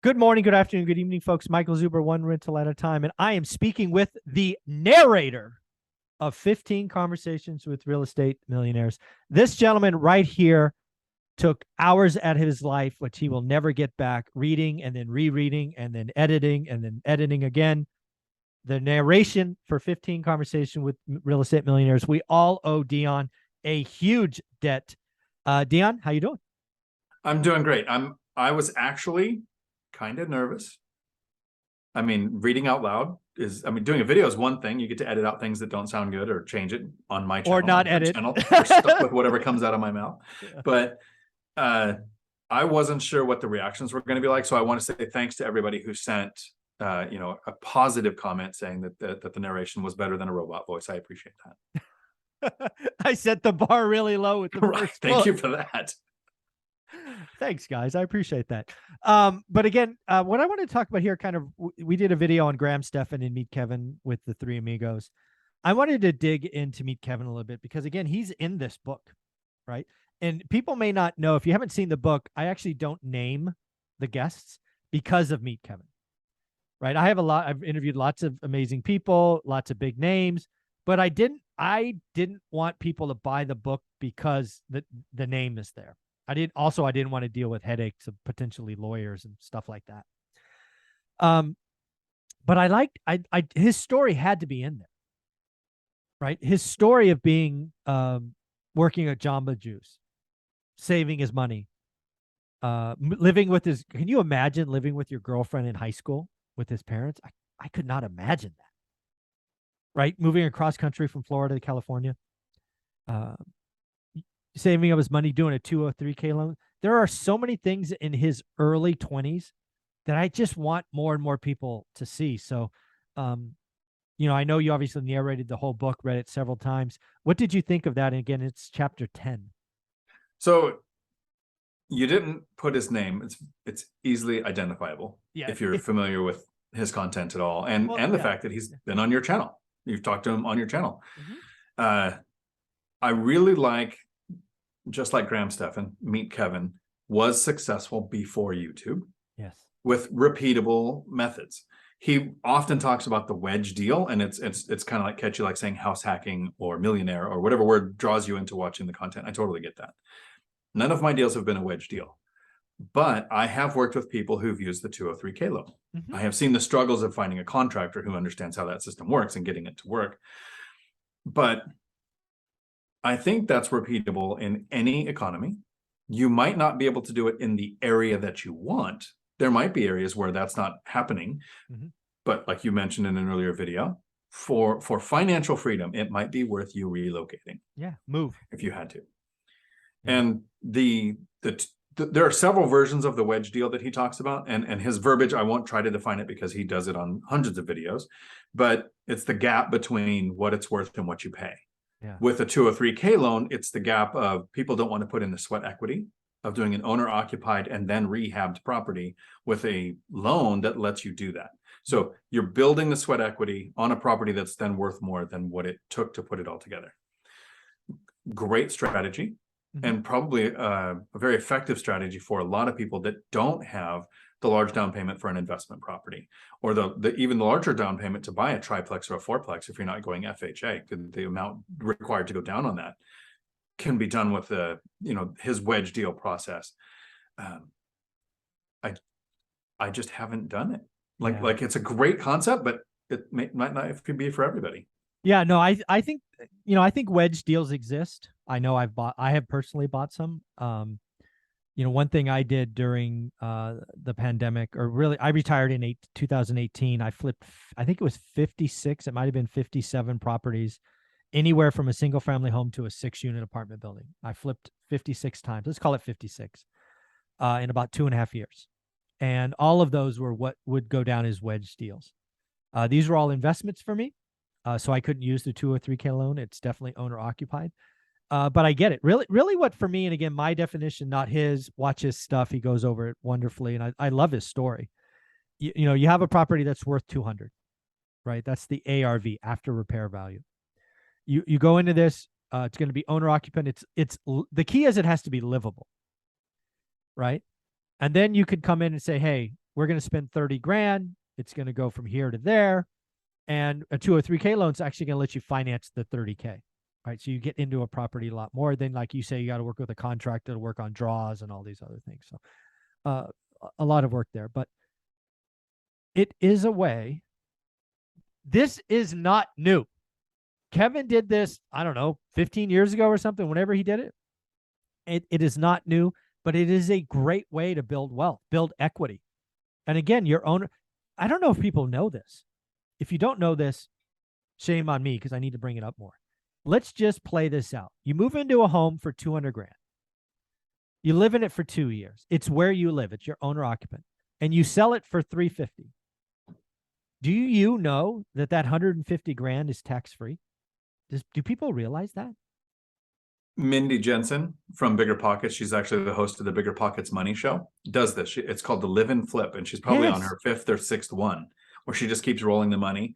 Good morning, good afternoon, good evening, folks. Michael Zuber, one rental at a time. And I am speaking with the narrator of 15 Conversations with Real Estate Millionaires. This gentleman right here took hours out of his life, which he will never get back, reading and then rereading and then editing again. The narration for 15 Conversations with Real Estate Millionaires. We all owe Dion a huge debt. Dion, how you doing? I'm doing great. I was actually kind of nervous. I mean, reading out loud doing a video is one thing. You get to edit out things that don't sound good or change it on my channel. Or not edit. Or stuck with whatever comes out of my mouth. Yeah. But I wasn't sure what the reactions were going to be like. So I want to say thanks to everybody who sent a positive comment saying that the narration was better than a robot voice. I appreciate that. I set the bar really low with the first Thank you for that. Thanks, guys. I appreciate that. But again, what I want to talk about here, we did a video on Graham Stephan and Meet Kevin with the Three Amigos. I wanted to dig into Meet Kevin a little bit because, again, he's in this book, right? And people may not know, if you haven't seen the book, I actually don't name the guests because of Meet Kevin, right? I've interviewed lots of amazing people, lots of big names, but I didn't want people to buy the book because the name is there. I didn't want to deal with headaches of potentially lawyers and stuff like that. But his story had to be in there, right? His story of being, working at Jamba Juice, saving his money, living with can you imagine living with your girlfriend in high school with his parents? I could not imagine that, right? Moving across country from Florida to California, saving up his money, doing a 203K loan. There are so many things in his early 20s that I just want more and more people to see. So, I know you obviously narrated the whole book, read it several times. What did you think of that? And again, it's chapter 10. So you didn't put his name. It's easily identifiable if you're familiar with his content at all. And the fact that he's been on your channel. You've talked to him on your channel. Mm-hmm. I really like, just like Graham Stephan, Meet Kevin was successful before YouTube. Yes. With repeatable methods. He often talks about the wedge deal, and it's kind of like catchy, like saying house hacking or millionaire or whatever word draws you into watching the content. I totally get that. None of my deals have been a wedge deal, but I have worked with people who've used the 203K loan. Mm-hmm. I have seen the struggles of finding a contractor who understands how that system works and getting it to work. But I think that's repeatable in any economy. You might not be able to do it in the area that you want. There might be areas where that's not happening. Mm-hmm. But like you mentioned in an earlier video, for financial freedom, it might be worth you relocating. Yeah, move. If you had to. Yeah. And there are several versions of the wedge deal that he talks about. And his verbiage, I won't try to define it because he does it on hundreds of videos. But it's the gap between what it's worth and what you pay. Yeah. With a 203K loan, it's the gap of people don't want to put in the sweat equity of doing an owner-occupied and then rehabbed property with a loan that lets you do that. So you're building the sweat equity on a property that's then worth more than what it took to put it all together. Great strategy, mm-hmm. and probably a very effective strategy for a lot of people that don't have the large down payment for an investment property, or even the larger down payment to buy a triplex or a fourplex if you're not going FHA. The amount required to go down on that can be done with his wedge deal process. I just haven't done it. Like it's a great concept, but it might not be for everybody. Yeah, no, I think wedge deals exist. I know I have personally bought some. One thing I did during the pandemic, or really, I retired in 2018. I flipped, I think it was 56. It might have been 57 properties, anywhere from a single family home to a 6-unit apartment building. I flipped 56 times. Let's call it 56 in about 2.5 years. And all of those were what would go down as wedge deals. These were all investments for me. So I couldn't use the 203K loan. It's definitely owner occupied. But I get it. Really what for me, and again, my definition, not his, watch his stuff. He goes over it wonderfully. And I love his story. You have a property that's worth 200, right? That's the ARV, after repair value. You go into this, it's going to be owner occupant. It's the key is it has to be livable, right? And then you could come in and say, hey, we're going to spend 30 grand. It's going to go from here to there. And a 203K loan is actually going to let you finance the 30K. Right. So you get into a property a lot more than, like you say, you got to work with a contractor to work on draws and all these other things. So a lot of work there, but it is a way. This is not new. Kevin did this, I don't know, 15 years ago or something, whenever he did it. It is not new, but it is a great way to build wealth, build equity. And again, your owner, I don't know if people know this. If you don't know this, shame on me, because I need to bring it up more. Let's just play this out. You move into a home for 200 grand. You live in it for 2 years. It's where you live. It's your owner occupant. And you sell it for 350. Do you know that 150 grand is tax-free? Do people realize that? Mindy Jensen from Bigger Pockets, she's actually the host of the Bigger Pockets Money Show, does this. It's called the Live and Flip, and she's probably on her 5th or 6th one, where she just keeps rolling the money.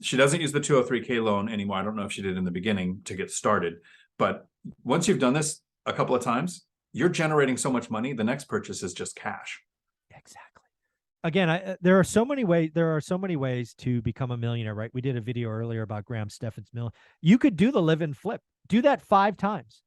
She doesn't use the 203K loan anymore. I don't know if she did in the beginning to get started, but once you've done this a couple of times, you're generating so much money. The next purchase is just cash. Exactly. Again, there are so many ways. There are so many ways to become a millionaire, right? We did a video earlier about Graham Stephan's mill. You could do the live and flip. Do that 5 times.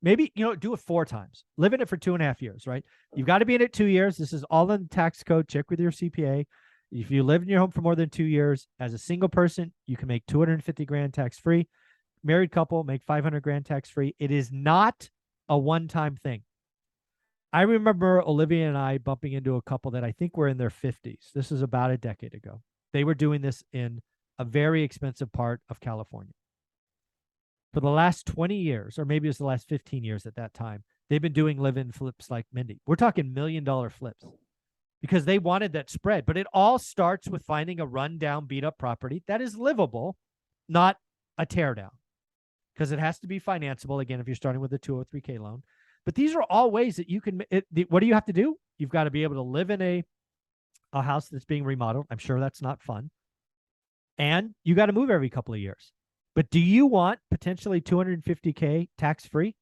Maybe, do it 4 times. Live in it for 2.5 years, right? You've got to be in it 2 years. This is all in the tax code. Check with your CPA. If you live in your home for more than 2 years, as a single person, you can make 250 grand tax-free. Married couple, make 500 grand tax-free. It is not a one-time thing. I remember Olivia and I bumping into a couple that I think were in their 50s. This is about a decade ago. They were doing this in a very expensive part of California. For the last 20 years, or maybe it was the last 15 years at that time, they've been doing live-in flips like Mindy. We're talking $1 million flips because they wanted that spread. But it all starts with finding a run-down, beat-up property that is livable, not a tear-down, because it has to be financeable, again, if you're starting with a 203K loan. But these are all ways that you can, what do you have to do? You've got to be able to live in a house that's being remodeled. I'm sure that's not fun. And you got to move every couple of years. But do you want potentially 250K tax-free?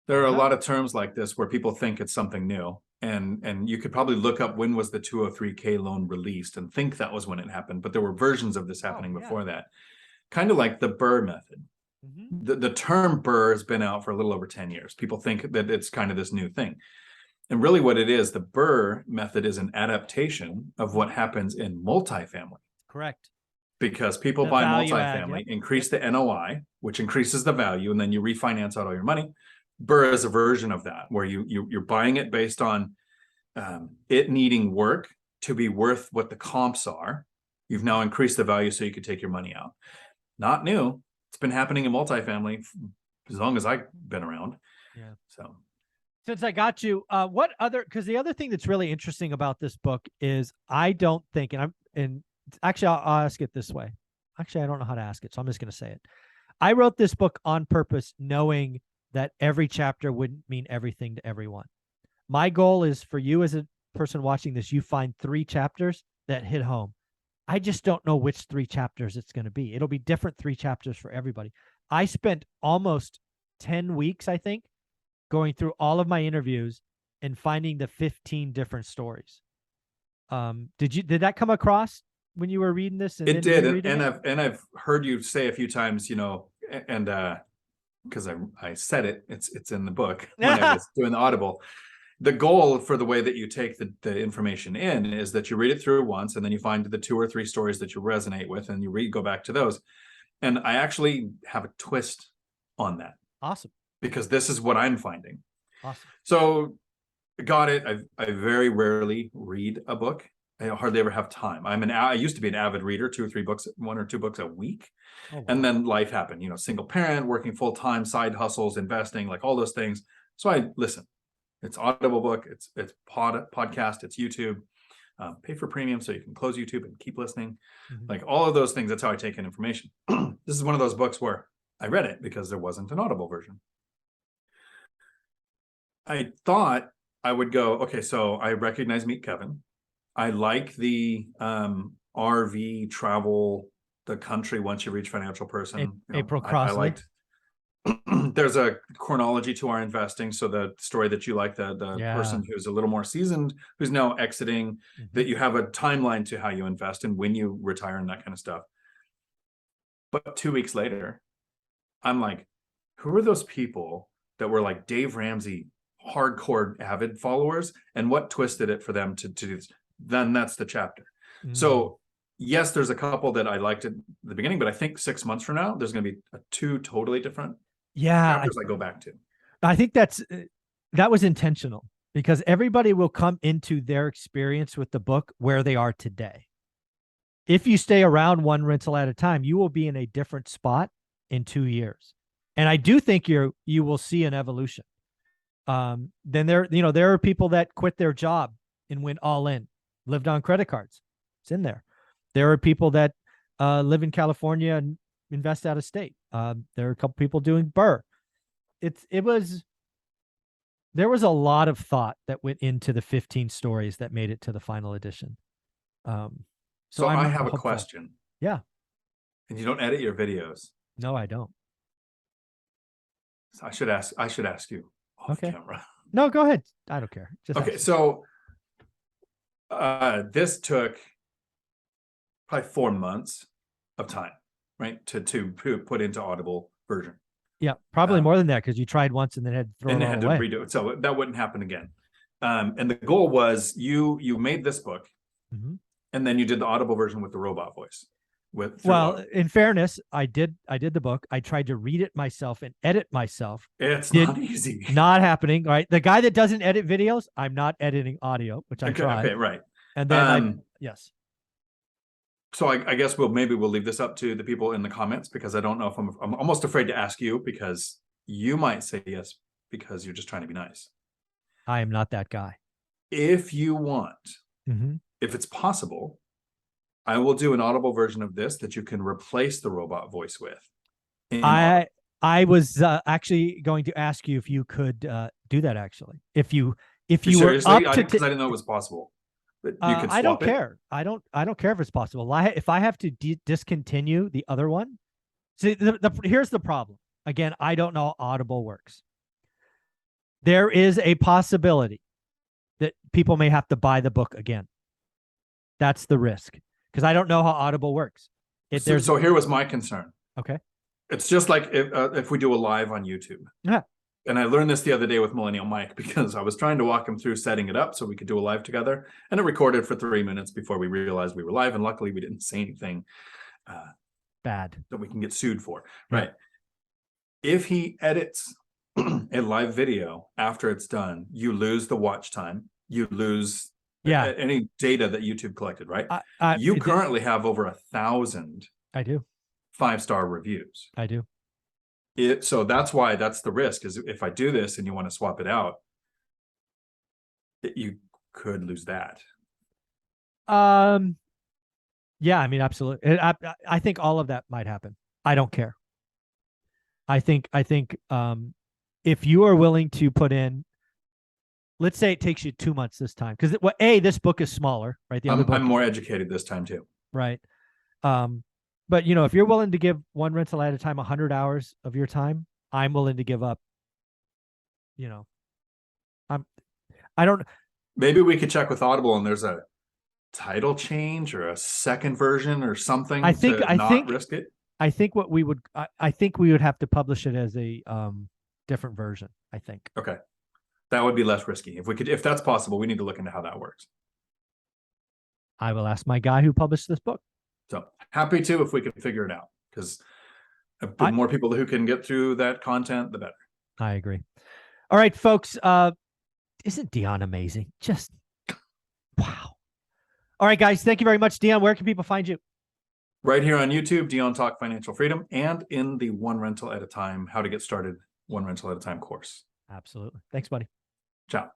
There are a lot of terms like this where people think it's something new. And you could probably look up when was the 203K loan released and think that was when it happened. But there were versions of this happening before that. Kind of like the Burr method. The term Burr has been out for a little over 10 years. People think that it's kind of this new thing. And really what it is, the Burr method is an adaptation of what happens in multifamily. Correct. Because people buy multifamily, increase the NOI, which increases the value, and then you refinance out all your money. Burr is a version of that, where you're buying it based on it needing work to be worth what the comps are. You've now increased the value so you could take your money out. Not new. It's been happening in multifamily as long as I've been around. Yeah. So since I got you, what other, because the other thing that's really interesting about this book is I don't think, and actually I'll ask it this way. Actually, I don't know how to ask it, so I'm just going to say it. I wrote this book on purpose, knowing that every chapter wouldn't mean everything to everyone. My goal is for you as a person watching this, you find 3 chapters that hit home. I just don't know which 3 chapters it's going to be. It'll be different 3 chapters for everybody. I spent almost 10 weeks, I think, going through all of my interviews and finding the 15 different stories. Did that come across when you were reading this? It did, and I've heard you say a few times, and because I said it, it's in the book when I was doing the Audible. The goal for the way that you take the information in is that you read it through once, and then you find the 2 or 3 stories that you resonate with, and you go back to those. And I actually have a twist on that. Awesome. Because this is what I'm finding. Awesome. So got it. I very rarely read a book. I hardly ever have time. I used to be an avid reader, 2 or 3 books, 1 or 2 books a week. Oh, wow. And then life happened, single parent, working full time, side hustles, investing, like all those things. So I listen. It's Audible book, it's podcast, it's YouTube. Pay for premium so you can close YouTube and keep listening. Like all of those things, that's how I take in information. This is one of those books where I read it because there wasn't an Audible version. I thought I would go, okay, so I recognize Meet Kevin. I like the RV travel the country once you reach financial person. April Crossley. I liked there's a chronology to our investing. So the story that you like, the Yeah. person who's a little more seasoned, who's now exiting, that you have a timeline to how you invest and when you retire and that kind of stuff. But 2 weeks later, I'm like, who are those people that were like Dave Ramsey hardcore avid followers, and what twisted it for them to do this? Then that's the chapter. So yes, there's a couple that I liked at the beginning, but I think 6 months from now, there's going to be 2 totally different chapters I go back to. I think that was intentional, because everybody will come into their experience with the book where they are today. If you stay around one rental at a time, you will be in a different spot in 2 years. And I do think you will see an evolution. Then there are people that quit their job and went all in, lived on credit cards. It's in there. There are people that live in California and invest out of state. There are a couple people doing Burr. There was a lot of thought that went into the 15 stories that made it to the final edition. So I have a question. Yeah. And you don't edit your videos. No, I don't. So I should ask you off camera. No, go ahead. I don't care. Just okay. So this took probably 4 months of time, right? To put into Audible version. Yeah, probably more than that, because you tried once and then had to throw it all away. Redo it. So that wouldn't happen again. And the goal was you made this book, and then you did the Audible version with the robot voice. In fairness, I did the book. I tried to read it myself and edit myself. It's not easy. Not happening. Right. The guy that doesn't edit videos, I'm not editing audio, which I tried. Okay, right. And then yes. So I guess we'll leave this up to the people in the comments, because I don't know if I'm almost afraid to ask you, because you might say yes because you're just trying to be nice. I am not that guy. If you want, if it's possible, I will do an Audible version of this that you can replace the robot voice with. I was actually going to ask you if you could do that. Actually, if you seriously? were up to, because I didn't know it was possible. But you could swap I don't care. I don't care if it's possible. If I have to discontinue the other one, see, here's the problem. Again, I don't know how Audible works. There is a possibility that people may have to buy the book again. That's the risk, because I don't know how Audible works. So here was my concern. Okay. It's just like if we do a live on YouTube. Yeah. And I learned this the other day with Millennial Mike, because I was trying to walk him through setting it up so we could do a live together. And it recorded for 3 minutes before we realized we were live. And luckily we didn't say anything bad that we can get sued for. Yeah. Right. If he edits a live video after it's done, you lose the watch time. You lose any data that YouTube collected, right? You currently have over 1,000. I do. 5-star reviews. I do. So that's why that's the risk, is if I do this and you want to swap it out, you could lose that. Yeah, I mean, absolutely. I think all of that might happen. I don't care. I think if you are willing to put in, let's say it takes you 2 months this time, because this book is smaller, right? The other book, I'm more educated this time too. Right. But if you're willing to give one rental at a time 100 hours of your time, I'm willing to give up. I don't. Maybe we could check with Audible, and there's a title change or a second version or something. I think risk it. I think we would have to publish it as a different version. I think. Okay, that would be less risky. If that's possible, we need to look into how that works. I will ask my guy who published this book. So happy to, if we can figure it out, because the more people who can get through that content, the better. I agree. All right, folks. Isn't Dion amazing? Just wow. All right, guys. Thank you very much, Dion. Where can people find you? Right here on YouTube, Dion Talk Financial Freedom, and in the One Rental at a Time, How to Get Started One Rental at a Time course. Absolutely. Thanks, buddy. Ciao.